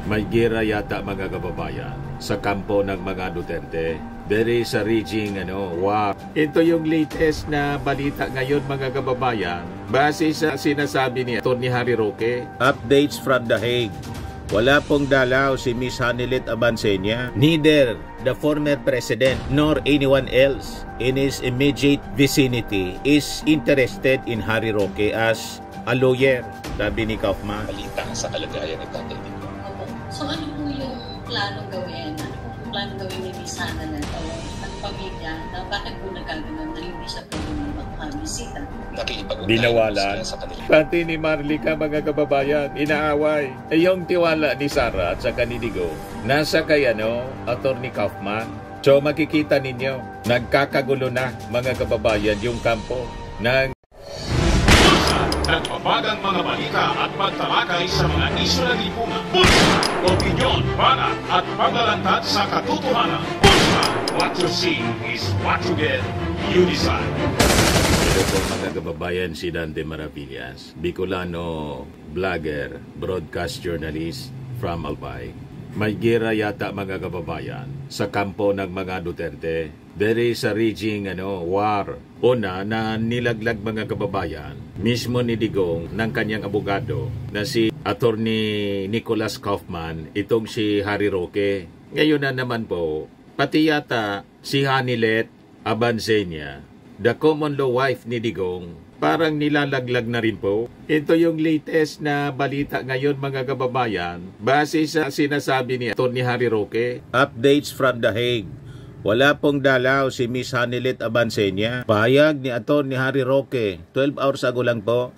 May gira yata mga kababayan sa kampo ng mga Duterte. There is a raging war. Ito yung latest na balita ngayon mga kababayan. Base sa sinasabi ni Atty. Harry Roque. Updates from The Hague. Wala pong dalaw si Miss Hanilet Abansenia. Neither the former president nor anyone else in his immediate vicinity is interested in Harry Roque as a lawyer, sabi ni Kaufman. Balita sa kalagayan ng Tatay Digong. So ano po yung planong gawin? Ano po yung planong gawin ni Miss Hanilet o ang pamilya na bakit po nagkaganon na hindi siya pwede makabisita? Binawalan. Pati ni Marlica mga kababayan, inaaway. Yung tiwala ni Sara at saka ni Digong, nasa kay Atty. Kaufman. So makikita ninyo, nagkakagulo na mga kababayan yung kampo ng nagpapagang mga balita at pagtalakay sa mga isyu ng lipunan. Pulsa! Opinyon, banat at paglalantad sa katotohanan. Pulsa! What you see is what you get. You decide. Ito po mga kababayan, si Dante Maravillas, Bicolano, vlogger, broadcast journalist from Albay. May gira yata mga kababayan sa kampo ng mga Duterte. There is a raging war. Una na nilaglag mga kababayan mismo ni Digong ng kanyang abogado na si Atty. Nicholas Kaufman, itong si Harry Roque. Ngayon na naman po, pati yata si Hanilet Abansenia, the common law wife ni Digong, parang nilalaglag na rin po. Ito yung latest na balita ngayon mga kababayan base sa sinasabi ni Atty. Harry Roque. Updates from The Hague. Wala pong dalaw si Miss Hanilet Abansenia. Pahayag ni Atty. Harry Roque 12 hours ago lang po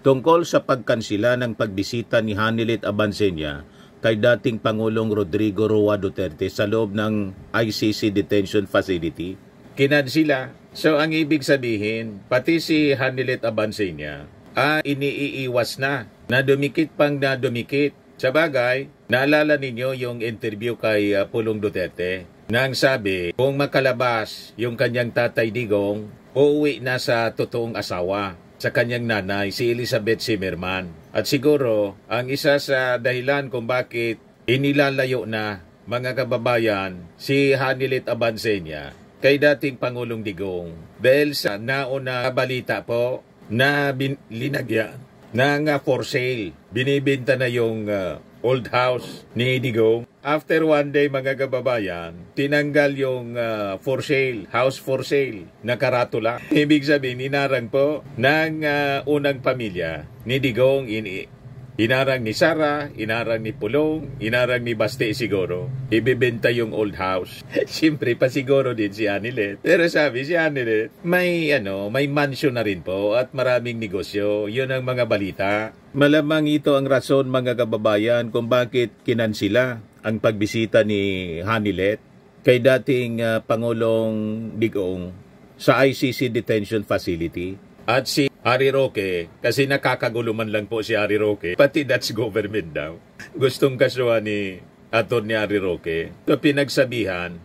tungkol sa pagkansila ng pagbisita ni Hanilet Abansenia kay dating Pangulong Rodrigo Roa Duterte sa loob ng ICC Detention Facility. Kinansila. So ang ibig sabihin, pati si Hanilet Abansenia iniiiwas na dumikit pang na dumikit. Sa bagay, naalala ninyo yung interview kay Pulong Duterte nang sabi kung makalabas yung kanyang Tatay Digong, uuwi na sa totoong asawa sa kanyang nanay, si Elizabeth Zimmerman. At siguro, ang isa sa dahilan kung bakit inilalayo na mga kababayan si Hanilet Abansenia kay dating Pangulong Digong dahil sa nauna balita po na linagyan ng for sale. Binibenta na yung old house ni Digong. After one day mga kababayan, tinanggal yung for sale, house for sale, na karatula. Ibig sabihin, inarang po ng unang pamilya ni Digong, inarang ni Sara, inarang ni Pulong, inarang ni Baste siguro. Ibebenta yung old house. Siyempre pa siguro din si Hanilet. Pero sabi si Hanilet, may mansion na rin po at maraming negosyo. Yun ang mga balita. Malamang ito ang rason mga kababayan kung bakit kinansila ang pagbisita ni Hanilet kay dating Pangulong Digong sa ICC Detention Facility. At si Harry Roque, kasi nakakaguluman lang po si Harry Roque, pati Dutch government daw. Gustong kasuhan ni Atty. Harry Roque. Ito pinagsabihan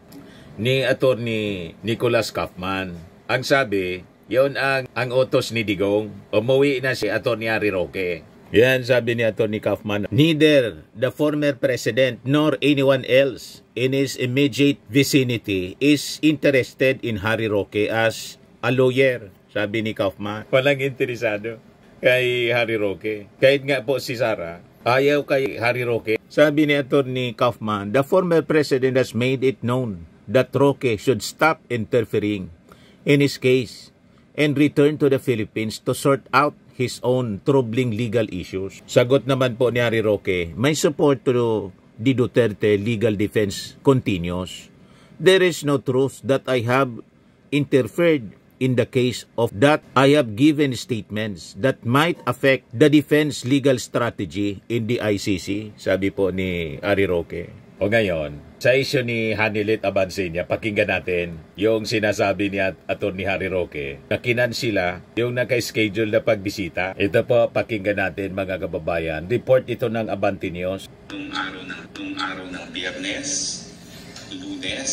ni Atty. Nicholas Kaufman. Ang sabi, yon ang utos ni Digong. Umuwi na si Atty. Harry Roque. Yan sabi ni Atty. Kaufman. Neither the former president nor anyone else in his immediate vicinity is interested in Harry Roque as a lawyer, sabi ni Kaufman. Walang interesado kay Harry Roque. Kahit nga po si Sara, ayaw kay Harry Roque. Sabi ni Atty. Kaufman, the former president has made it known that Roque should stop interfering in his case and return to the Philippines to sort out his own troubling legal issues. Sagot naman po ni Harry Roque, may support to the Duterte legal defense continues. There is no truth that I have interfered in the case of that. I have given statements that might affect the defense legal strategy in the ICC, sabi po ni Harry Roque. O ngayon, sa isyu ni Hanilet Abansenia, pakinggan natin yung sinasabi ni Atty. Harry Roque na kinansila yung naka-schedule na pagbisita. Ito po, pakinggan natin mga kababayan. Report ito ng Abante News. Tung araw ng Biyernes, Lunes,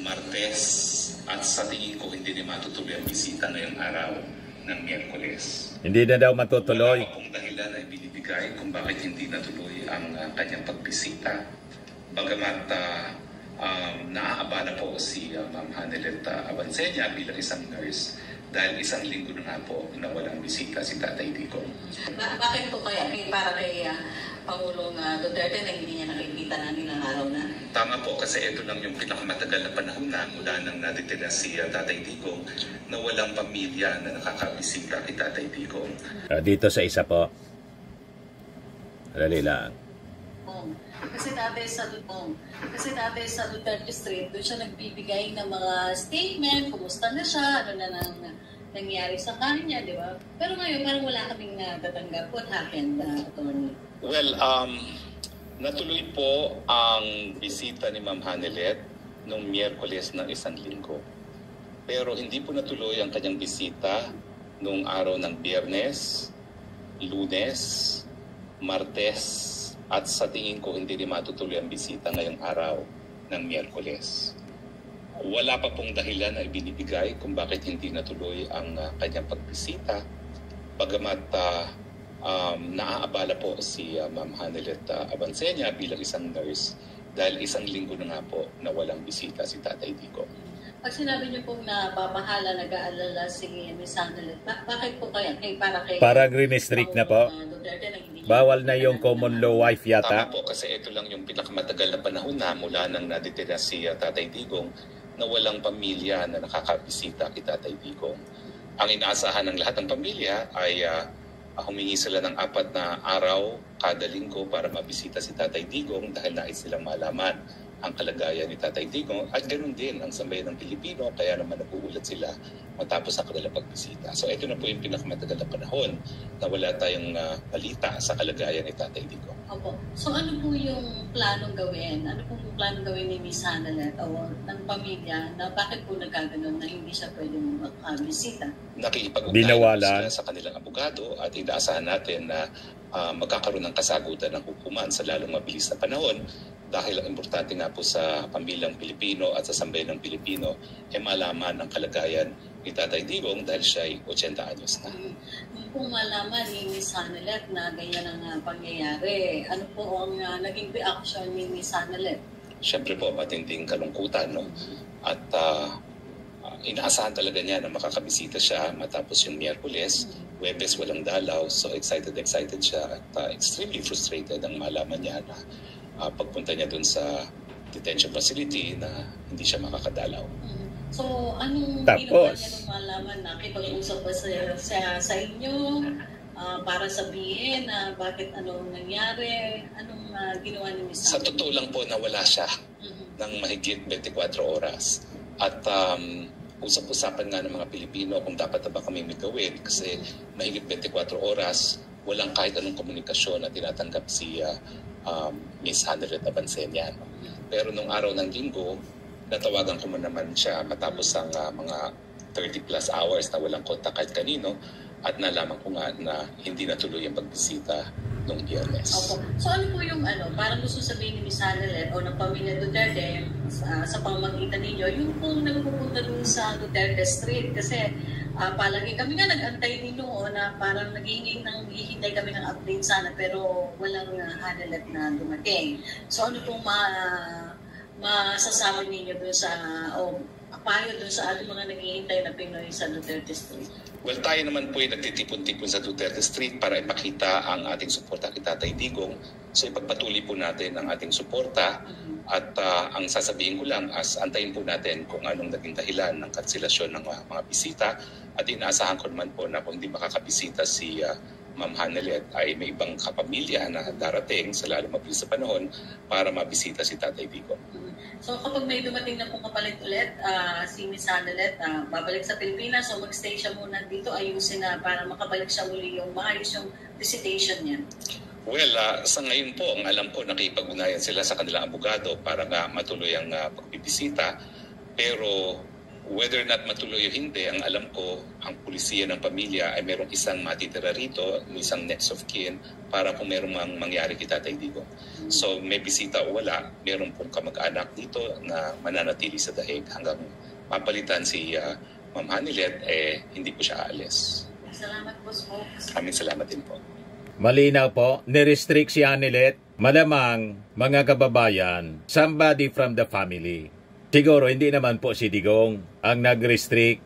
Martes, at sa tingin ko hindi na matutuloy ang bisita ngayong araw ng Miyerkules. Hindi na daw matutuloy. Wala pa pong dahilan ay binibigay kung bakit hindi natuloy ang kanyang pagbisita. Bagamat naaabala po si Ma'am Hanelet Abansenia bilang isang nurse dahil isang linggo na nga po na walang bisita si Tatay Digong. Bakit po kaya para kay Pangulong Duterte na hindi niya nakikita ng ilang araw na? Tama po, kasi ito lang yung pinakamatagal na panahon na mula nang natitira si Tatay Digong na walang pamilya na nakakabisita kay Tatay Digong. Dito sa isa po. Dali lang. Kasi dati sa Duterte Street, doon siya nagbibigay ng mga statement, kumusta na siya, ano na nangyari sa kanya, di ba? Pero ngayon, parang wala kaming natatanggap. What happened, Attorney? Well, natuloy po ang bisita ni Ma'am Hanelet noong Miyerkules ng isang linggo. Pero hindi po natuloy ang kanyang bisita noong araw ng Biyernes, Lunes, Martes, at sa tingin ko hindi rin matutuloy ang bisita ngayong araw ng Miyerkules. Wala pa pong dahilan ay binibigay kung bakit hindi natuloy ang kanyang pagbisita. Bagamat naaabala po si Ma'am Hanelet Abansenia bilang isang nurse dahil isang linggo na nga po na walang bisita si Tatay Digong. Pag sinabi niyo pong nababahala, nag-aalala si Ms. Hanelet, bakit po kaya? Parang rin-strict na po. Bawal na yung common law wife yata. Tama po, kasi ito lang yung pinakamatagal na panahon na mula nang naditira si Tatay Digong na walang pamilya na nakakabisita kay Tatay Digong. Ang inaasahan ng lahat ng pamilya ay humingi sila ng 4 na araw kada linggo para mabisita si Tatay Digong dahil nais silang malaman ang kalagayan ni Tatay Digong at ganoon din ang sambayan ng Pilipino, kaya naman nagugulat sila matapos ang kanilang pagbisita. So ito na po yung pinakamatagal na panahon na wala tayong balita sa kalagayan ni Tatay Digong. Opo. So ano po yung planong gawin? Ano po yung planong gawin ni Ms. Hanelet o ng pamilya na bakit po nagkaganon na hindi siya pwedeng makabisita? Nakikipag-ugnayan sila sa kanilang abogado at inaasahan natin na magkakaroon ng kasagutan ng hukuman sa lalong mabilis na panahon dahil ang importante nga po sa pamilyang Pilipino at sa sambayan ng Pilipino ay malaman ang kalagayan ni Tatay Digong dahil siya ay 80 anyos na. Kung malaman ni Ms. Hanelet na ganyan ang pangyayari, ano po ang naging reaction ni Ms. Hanelet? Siyempre po, matinding kalungkutan. No? At inaasahan talaga niya na makakabisita siya matapos yung Miyerkules. Huwebes walang dalaw, so excited siya at extremely frustrated ang malaman niya na pagpunta niya dun sa detention facility na hindi siya makakadalaw. So, anong ginawa niya nung malaman na kipag-usap ba sa inyo para sabihin na bakit anong nangyari? Anong ginawa ni Ms. Sa totoo lang po na wala siya ng mahigit 24 oras. At usap-usapan nga ng mga Pilipino kung dapat na ba kami may gawin kasi mahigit 24 oras, walang kahit anong komunikasyon na tinatanggap si Ms. Hanelet Abansenia. Pero nung araw ng linggo, natawagan ko naman siya matapos ang mga 30 plus hours na walang kontak kahit kanino at nalaman ko nga na hindi natuloy ang pagbisita nung Biyernes. Opo. So ano po yung parang gusto sabihin ni Ms. Hanelet o ng pamilya Duterte sa pamamagitan ninyo, yung pong nagpupunta dun sa Duterte Street kasi palagi kami nga nag-antay din noon na parang naghihintay kami ng update sana pero walang Hanelet na dumating. So ano pong masasabi ninyo doon sa payo doon sa ating mga naghihintay na Pinoy sa Duterte Street? Well, tayo naman po ay nagtitipon-tipon sa Duterte Street para ipakita ang ating suporta kay Tatay Digong. So ipagpatuloy po natin ang ating suporta at ang sasabihin ko lang as antayin po natin kung anong naging dahilan ng kanselasyon ng mga bisita at inaasahan ko naman po na kung hindi makakabisita si Ma'am Hanelet ay may ibang kapamilya na darating sa lalong mabilis na panahon para mabisita si Tatay Digong. So kapag may dumating na pong kapalit ulit, si Ms. Hanelet babalik sa Pilipinas o magstay siya muna dito, ayusin na para makabalik siya muli yung maayos yung visitation niya? Well, sa ngayon po, ang alam ko, nakipag-unayan sila sa kanilang abogado para nga matuloy ang pagbibisita. Pero whether or not matuloy o hindi, ang alam ko, ang pulisiya ng pamilya ay merong isang matitira rito, isang next of kin, para kung merong mangyari kay Tatay Digong. So may bisita o wala, meron pong kamag-anak dito na mananatili sa dahig hanggang mapalitan si Ma'am Hanelet, hindi po siya aalis. Salamat po, Smokes. Aming salamat din po. Malinaw po, nirestrict si Hanilet. Malamang, mga kababayan, somebody from the family. Siguro, hindi naman po si Digong ang nag-restrict.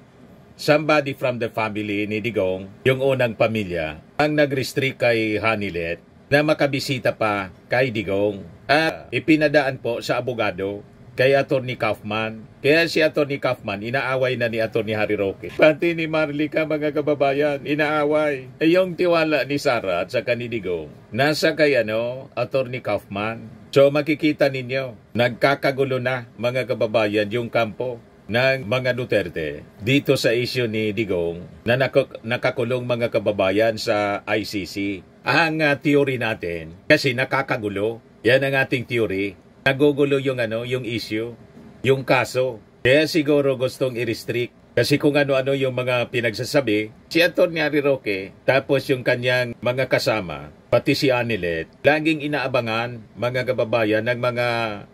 Somebody from the family ni Digong, yung unang pamilya, ang nag-restrict kay Hanilet na makabisita pa kay Digong. At ipinadaan po sa abogado kay Atty. Kaufman. Kaya si Atty. Kaufman, inaaway na ni Atty. Harry Roque. Pati ni Marlica, mga kababayan, inaaway. Yung tiwala ni Sara at saka ni Digong, nasa kay Atty. Kaufman. So makikita ninyo, nagkakagulo na, mga kababayan, yung kampo ng mga Duterte dito sa issue ni Digong na nakakulong, mga kababayan, sa ICC. Ang theory natin, kasi nakakagulo, yan ang ating theory, nagugulo yung yung issue, yung kaso. Kaya siguro gustong i-restrict. Kasi kung ano-ano yung mga pinagsasabi, si Atty. Harry Roque, tapos yung kanyang mga kasama, pati si Hanilet, laging inaabangan, mga kababayan, ng mga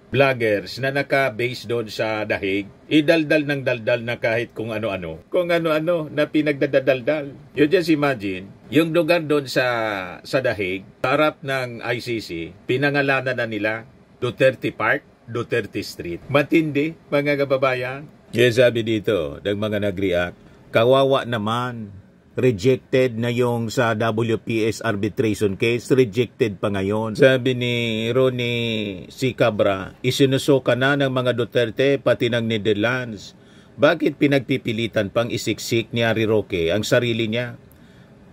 vloggers na naka-base doon sa dahig, idaldal ng daldal na kahit kung ano-ano. Kung ano-ano na pinagdadaldal. You just imagine, yung lugar doon sa dahig, harap ng ICC, pinangalanan na nila Duterte Park, Duterte Street. Matindi, mga kababayan. Kaya sabi dito, ng mga nag-react, kawawa naman, rejected na yung sa WPS arbitration case, rejected pa ngayon. Sabi ni Ronnie C. Cabra, isinusuka na ng mga Duterte pati ng Netherlands. Bakit pinagpipilitan pang isiksik ni Harry Roque ang sarili niya?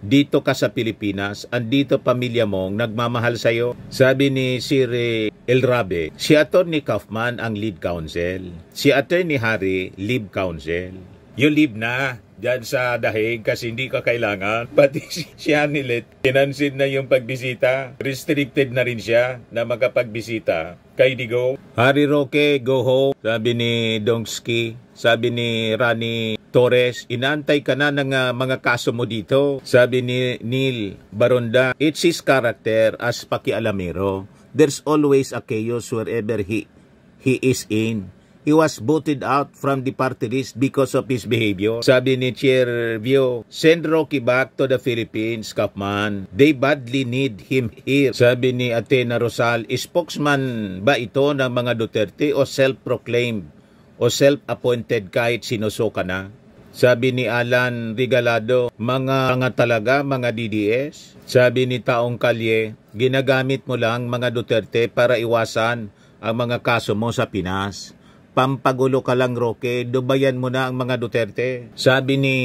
Dito ka sa Pilipinas, andito pamilya mong nagmamahal sa'yo. Sabi ni Sir Elrabe, si Atty. Kaufman ang lead counsel. Si Atty. Harry, lead counsel. Yung leave na dyan sa dahig kasi hindi ka kailangan. Pati si Hanilet, pinansin na yung pagbisita. Restricted na rin siya na makapagbisita kay Digong. Harry Roque, go home. Sabi ni Dongski, sabi ni Rani Torres, inantay ka na ng mga kaso mo dito. Sabi ni Neil Baronda, it's his character as pakialamero. There's always a chaos wherever he is in. He was voted out from the party list because of his behavior. Sabi ni Chair Vio, send Roque back to the Philippines, Kaufman. They badly need him here. Sabi ni Athena Rosal, spokesman ba ito ng mga Duterte o self-proclaimed o self-appointed kahit sinusuka na? Sabi ni Alan Regalado, mga talaga, mga DDS. Sabi ni Taong Kalye, ginagamit mo lang mga Duterte para iwasan ang mga kaso mo sa Pinas. Pampagulo ka lang, Roque, dubayan mo na ang mga Duterte. Sabi ni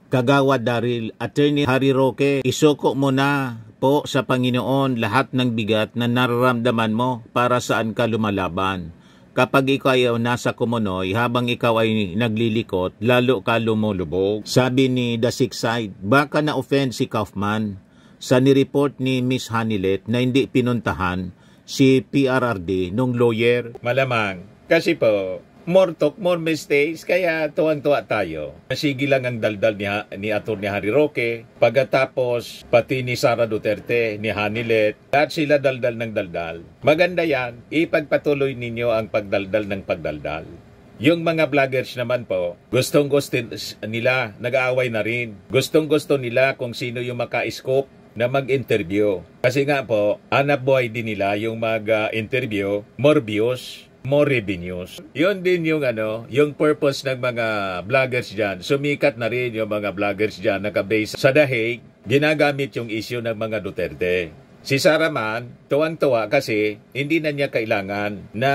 Kagawa Daryl, Atty. Harry Roque, isuko mo na po sa Panginoon lahat ng bigat na nararamdaman mo para saan ka lumalaban. Kapag ikaw ay nasa Kumunoy, habang ikaw ay naglilikot, lalo ka lumulubog. Sabi ni The Six Side, baka na-offend si Kaufman sa nireport ni Miss Hanilet na hindi pinuntahan si PRRD nung lawyer. Malamang. Kasi po, more talk, more mistakes, kaya tuwang-tuwa tayo. Sige lang ang daldal ni Atty. Harry Roque, pagkatapos pati ni Sara Duterte, ni Hanilet, lahat sila daldal ng daldal. Maganda yan, ipagpatuloy ninyo ang pagdaldal ng pagdaldal. Yung mga vloggers naman po, gustong-gusto nila, nag-aaway na rin. Gustong-gusto nila kung sino yung maka-scope na mag-interview. Kasi nga po, hanap buhay din nila yung mag-interview, more views, more revenues. Yun din yung yung purpose ng mga vloggers dyan. Sumikat na rin yung mga vloggers dyan nakabase sa dahig, ginagamit yung issue ng mga Duterte. Si Sara man, tuwang-tuwa kasi hindi na niya kailangan na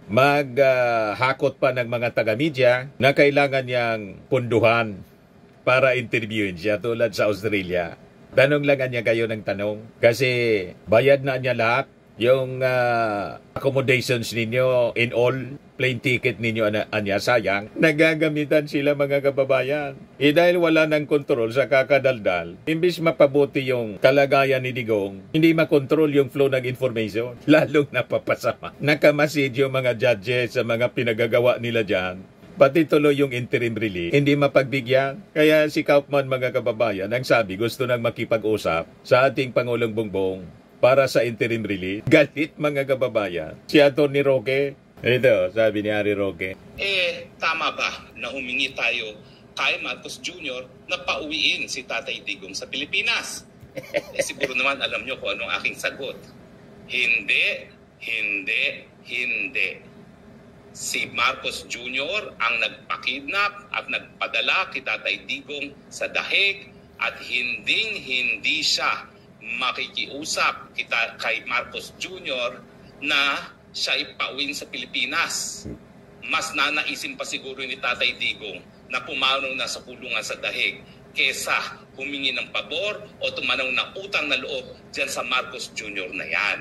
maghakot pa ng mga taga-media na kailangan niyang punduhan para interviewin siya tulad sa Australia. Tanong lang niya kayo ng tanong kasi bayad na niya lahat. Yung accommodations ninyo in all, plane ticket ninyo anya, sayang, nagagamitan sila mga kababayan. Dahil wala ng kontrol sa kakadaldal, imbis mapabuti yung kalagayan ni Digong, hindi makontrol yung flow ng information, lalong napapasama. Nakamasid yung mga judges sa mga pinagagawa nila dyan. Pati tuloy yung interim relief, hindi mapagbigyan. Kaya si Kaufman, mga kababayan, ang sabi, gusto nang makipag-usap sa ating Pangulong Bongbong para sa interim relief. Galit, mga kababayan. Si Atty. Roque, ito, sabi ni Harry Roque, tama ba na humingi tayo kay Marcos Jr. na pauwiin si Tatay Digong sa Pilipinas. Siguro naman alam nyo kung anong aking sagot. Hindi, hindi, hindi. Si Marcos Jr. ang nagpakidnap at nagpadala kay Tatay Digong sa dahig at hindi siya makikiusap kay Marcos Jr. na siya ipauwin sa Pilipinas. Mas nanaisin pa siguro ni Tatay Digong na pumanong na sa kulungan sa dahig kesa humingi ng pabor o tumanaw ng utang na loob dyan sa Marcos Jr. na yan.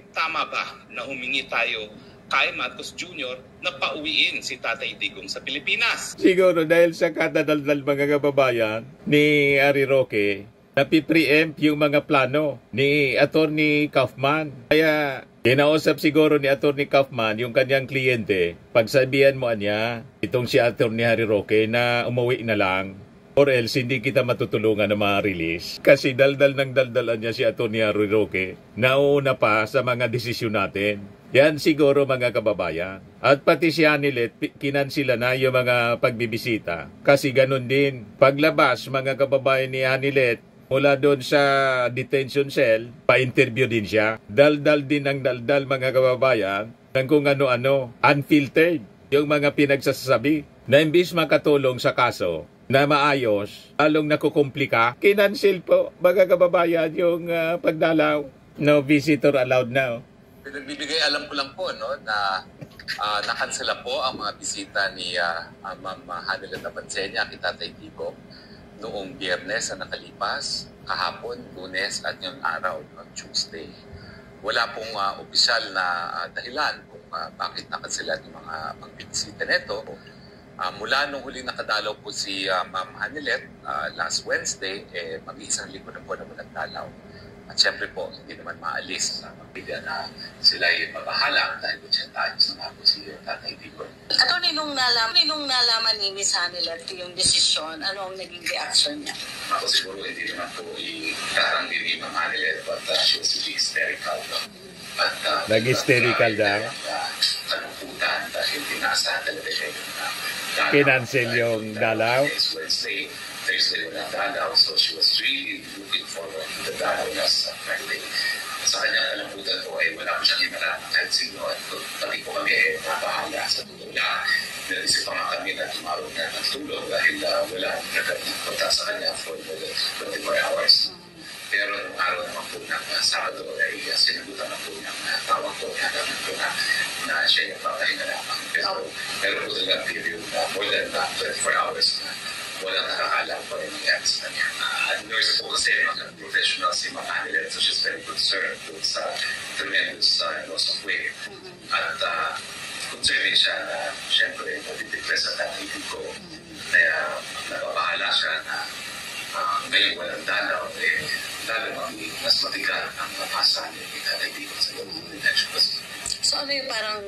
Tama ba na humingi tayo kay Marcos Jr. na pauwiin si Tatay Digong sa Pilipinas? Siguro dahil sa kadadaldal mga kababayan ni Harry Roque, napipreempt yung mga plano ni Attorney Kaufman. Kaya kinausap siguro ni Attorney Kaufman yung kanyang kliyente. Pagsabihan mo niya, itong si Attorney Harry Roque na umuwi na lang. Or else, hindi kita matutulungan na ma-release. Kasi daldal ng daldalan niya si Attorney Harry Roque. Nauna pa sa mga desisyon natin. Yan siguro mga kababayan. At pati si Hanilet, kinansila na yung mga pagbibisita. Kasi ganun din. Paglabas mga kababayan ni Hanilet, mula doon sa detention cell, pa-interview din siya. Daldal din ang daldal mga kababayan ng kung ano-ano, unfiltered. Yung mga pinagsasabi na imbis makatulong sa kaso na maayos, along nakukumplika, kinansil po mga kababayan yung pagdalaw. No visitor allowed now. Nagbibigay alam ko lang po no, na nakansela po ang mga bisita ni Ma'am Hanilet Abansenia kay Tatay Digong noong Biyernes na nakalipas, kahapon, Lunes at ngayong araw, no, Tuesday. Wala pong opisyal na dahilan kung bakit nakansela yung mga pagbibisita nito. Mula nung huling nakadalaw po si Ma'am Hanilet last Wednesday, mag-iisang linggo na po na walang dalaw. At syempre po, hindi naman maalis sa pamilya na sila ay mabahala dahil dyan tayo sa po si Tatay Digong. Nung nalaman ni Miss Hanilet yung desisyon, ano ang naging reaction niya? Ako siguro hindi naman po i-karanggin ni Ma'am Hanilet, but she was really hysterical. Nag-hysterical daw? Kalungkutan dahil tinaasahan talaga siya yung kinansel yung dalaw? Thursday walang dalaw, so she was really looking forward to the dalaw last Friday. Sa kanyang kalambutan po ay wala po siyang hinarap kahit sino at pati po kami ay nabahala sa tulong niya. Naisip pa nga kami na tumawag na ng tulong dahil wala nagpunta sa kanya for 24 hours. Pero nung araw naman po ng Sabado ay sinagutan na po ng tawag po niya na siya yung papahinga lamang. Pero po talagang period na more than 24 hours na walang nakakalam pa rin nangyari sa kanya. Nurse po kasi mga professional si Ma'am Hanilet, so she's very concerned sa tremendous loss of weight. At concerned siya na siyempre natidepress sa Tatay Digong. Kaya nababahala siya na ngayon walang dalaw, lalo mas matigal ang mapasa ni Tatay Digong sa loob ng detention facility. So ano yung parang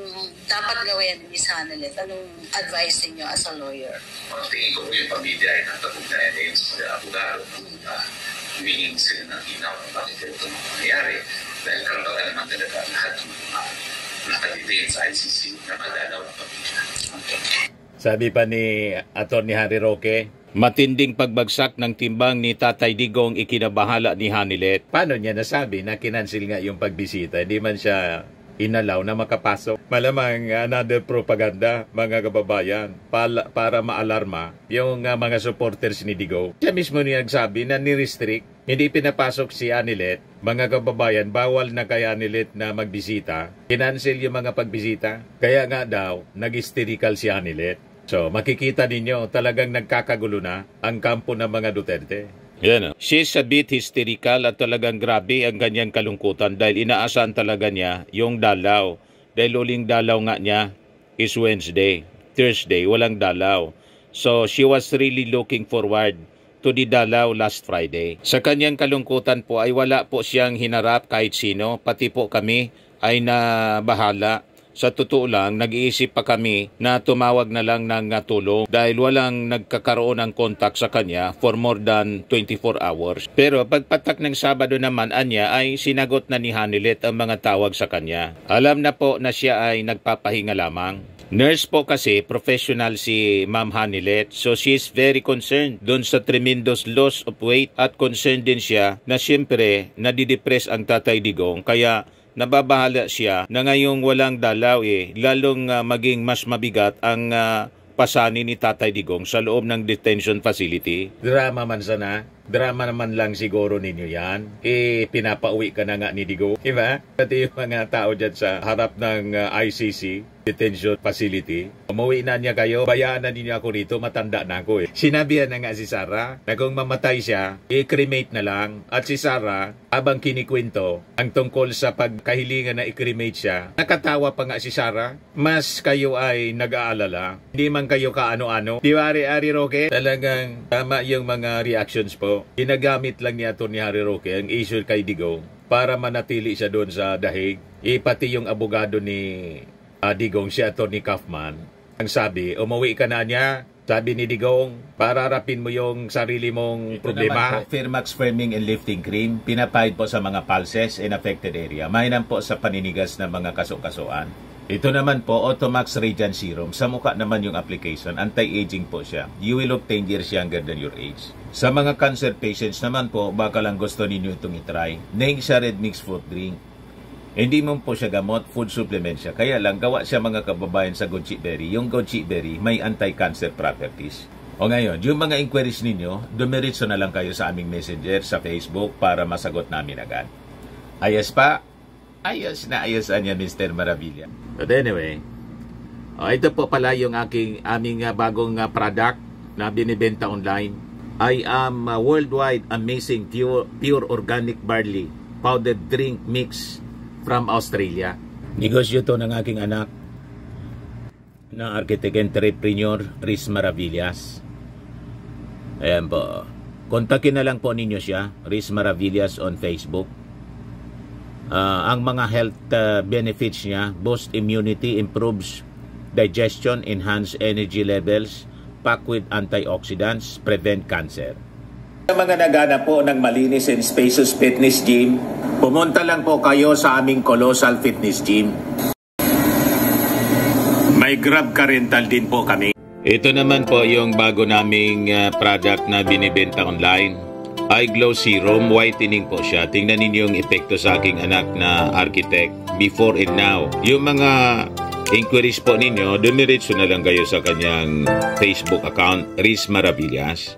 dapat gawin ni Miss Hanilet? Anong advice niyo as a lawyer? Ang tingin ko yung pamilya ay natapugnayan ngayon sa mga abogado. Huwingin sila ng inaw ng bakit ito nangyayari. Dahil karapatan naman talaga lahat ng mga nakadetain sa ICC na madalaw ng pamilya. Sabi pa ni Attorney Harry Roque, Matinding pagbagsak ng timbang ni Tatay Digong ikinabahala ni Hanilet. paano niya nasabi na kinansil nga yung pagbisita? Hindi man siya inalaw na makapasok. Malamang another propaganda, mga kababayan, para maalarma yung mga supporters ni Digong. Siya mismo niya nagsabi na ni-restrict, hindi pinapasok si Hanilet. Mga kababayan, bawal na kay Hanilet na magbisita. Kinansil yung mga pagbisita. Kaya nga daw, nag-hysterical si Hanilet. So, makikita ninyo, talagang nagkakagulo na ang kampo ng mga Duterte. Yan. She's a bit hysterical at talagang grabe ang ganyang kalungkutan dahil inaasahan talaga niya yung dalaw. Dahil uling dalaw nga niya is Wednesday. Thursday, walang dalaw. So, she was really looking forward to the dalaw last Friday. Sa kanyang kalungkutan po ay wala po siyang hinarap kahit sino. Pati po kami ay nabahala. Sa totoo lang, nag-iisip pa kami na tumawag na lang ng tulong dahil walang nagkakaroon ng contact sa kanya for more than 24 hours. Pero pagpatak ng Sabado naman anya ay sinagot na ni Hanilet ang mga tawag sa kanya. Alam na po na siya ay nagpapahinga lamang. Nurse po kasi, professional si Ma'am Hanilet. So she's very concerned doon sa tremendous loss of weight at concerned din siya na siyempre nadidepress ang Tatay Digong. Kaya nababahala siya na ngayong walang dalaw lalong maging mas mabigat ang pasanin ni Tatay Digong sa loob ng detention facility. Drama man sana. Drama naman lang siguro ninyo yan. Pinapauwi ka na nga ni Digong. Diba? Pati yung mga tao dyan sa harap ng ICC detention facility. Umuwi na niya kayo, bayaan na ninyo ako rito, matanda na ako Sinabihan na nga si Sarah na kung mamatay siya, i-cremate na lang. At si Sarah, habang kinikwento ang tungkol sa pagkahilingan na i-cremate siya, nakatawa pa nga si Sarah. Mas kayo ay nag-aalala. Hindi man kayo kaano-ano. Di ba, Ari Roque? Talagang tama yung mga reactions po. Ginagamit lang niya ni Harry Roque ang issue kay Digong para manatili siya doon sa dahig. Pati yung abogado ni Digong, si Atty. Kaufman, ang sabi, umuwi ka na niya. Sabi ni Digong, para harapin mo yung sarili mong problema. Ito naman po, Firmax Firming and Lifting Cream, pinapahid po sa mga pulses in affected area. Mainam po sa paninigas ng mga kaso-kasuan. Ito naman po, Automax Radiant Serum. Sa mukha naman yung application, anti-aging po siya. You will look 10 years younger than your age. Sa mga cancer patients naman po, baka lang gusto ninyo itong itry. Ning siya Red Mix Fruit Drink. Hindi mo po siya gamot, food supplement siya. Kaya lang, gawa siya mga kababayan sa goji berry. Yung goji berry, may anti-cancer properties. O ngayon, yung mga inquiries ninyo, dumiritso na lang kayo sa aming messenger sa Facebook para masagot namin agad. Ayos pa? Ayos na ayos niya, Mr. Maravilla. But anyway, ito po pala yung aming bagong product na binibenta online. I am worldwide amazing pure organic barley powdered drink mix from Australia. Negosyo to ng aking anak na architect entrepreneur Riz Maravillas. Ayan po. Kontakin na lang po ninyo siya, Riz Maravillas on Facebook. Ang mga health benefits niya, boost immunity, improves digestion, enhance energy levels, pack with antioxidants, prevent cancer. Sa mga naghanap po ng malinis and spacious fitness gym, pumunta lang po kayo sa aming Colossal Fitness Gym. May Grab car rental din po kami. Ito naman po yung bago naming product na binibenta online. Eye Glow Serum, whitening po siya. Tingnan ninyo yung epekto sa aking anak na architect before and now. Yung mga inquiries po ninyo, dumiretso na lang kayo sa kanyang Facebook account, Riz Maravillas.